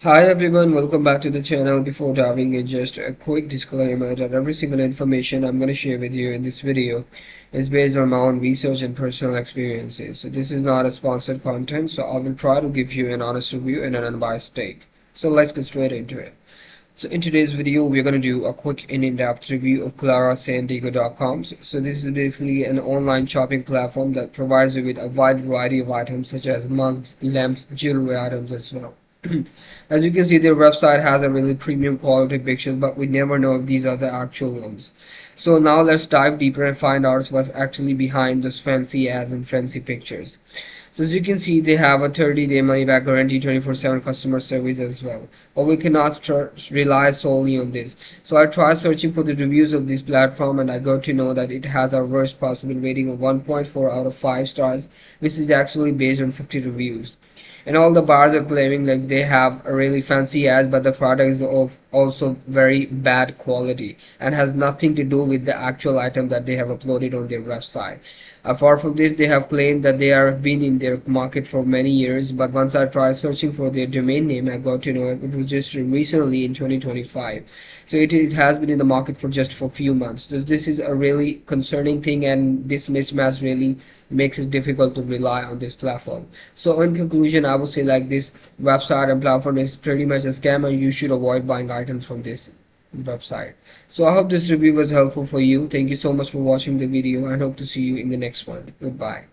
Hi everyone, welcome back to the channel. Before diving in, just a quick disclaimer that every single information I'm going to share with you in this video is based on my own research and personal experiences. So this is not a sponsored content, so I will try to give you an honest review and an unbiased take. So let's get straight into it. So in today's video, we're going to do a quick and in-depth review of ClaraSanDiego.com. So this is basically an online shopping platform that provides you with a wide variety of items such as mugs, lamps, jewelry items as well. As you can see, their website has a really premium quality pictures, but we never know if these are the actual ones. So now let's dive deeper and find out what's actually behind those fancy ads and fancy pictures. So as you can see, they have a 30-day money-back guarantee, 24/7 customer service as well. But we cannot rely solely on this. So I tried searching for the reviews of this platform, and I got to know that it has a worst possible rating of 1.4 out of 5 stars, which is actually based on 50 reviews. And all the bars are claiming like they have a really fancy ads, but the product is of also very bad quality and has nothing to do with the actual item that they have uploaded on their website. Apart from this, they have claimed that they have been in their market for many years, but once I tried searching for their domain name, I got to know it was just recently in 2025. So it has been in the market for just for a few months. So this is a really concerning thing, and this mismatch really makes it difficult to rely on this platform. So in conclusion, I would say like this website and platform is pretty much a scam, and you should avoid buying items from this website. So I hope this review was helpful for you. Thank you so much for watching the video and hope to see you in the next one. Goodbye.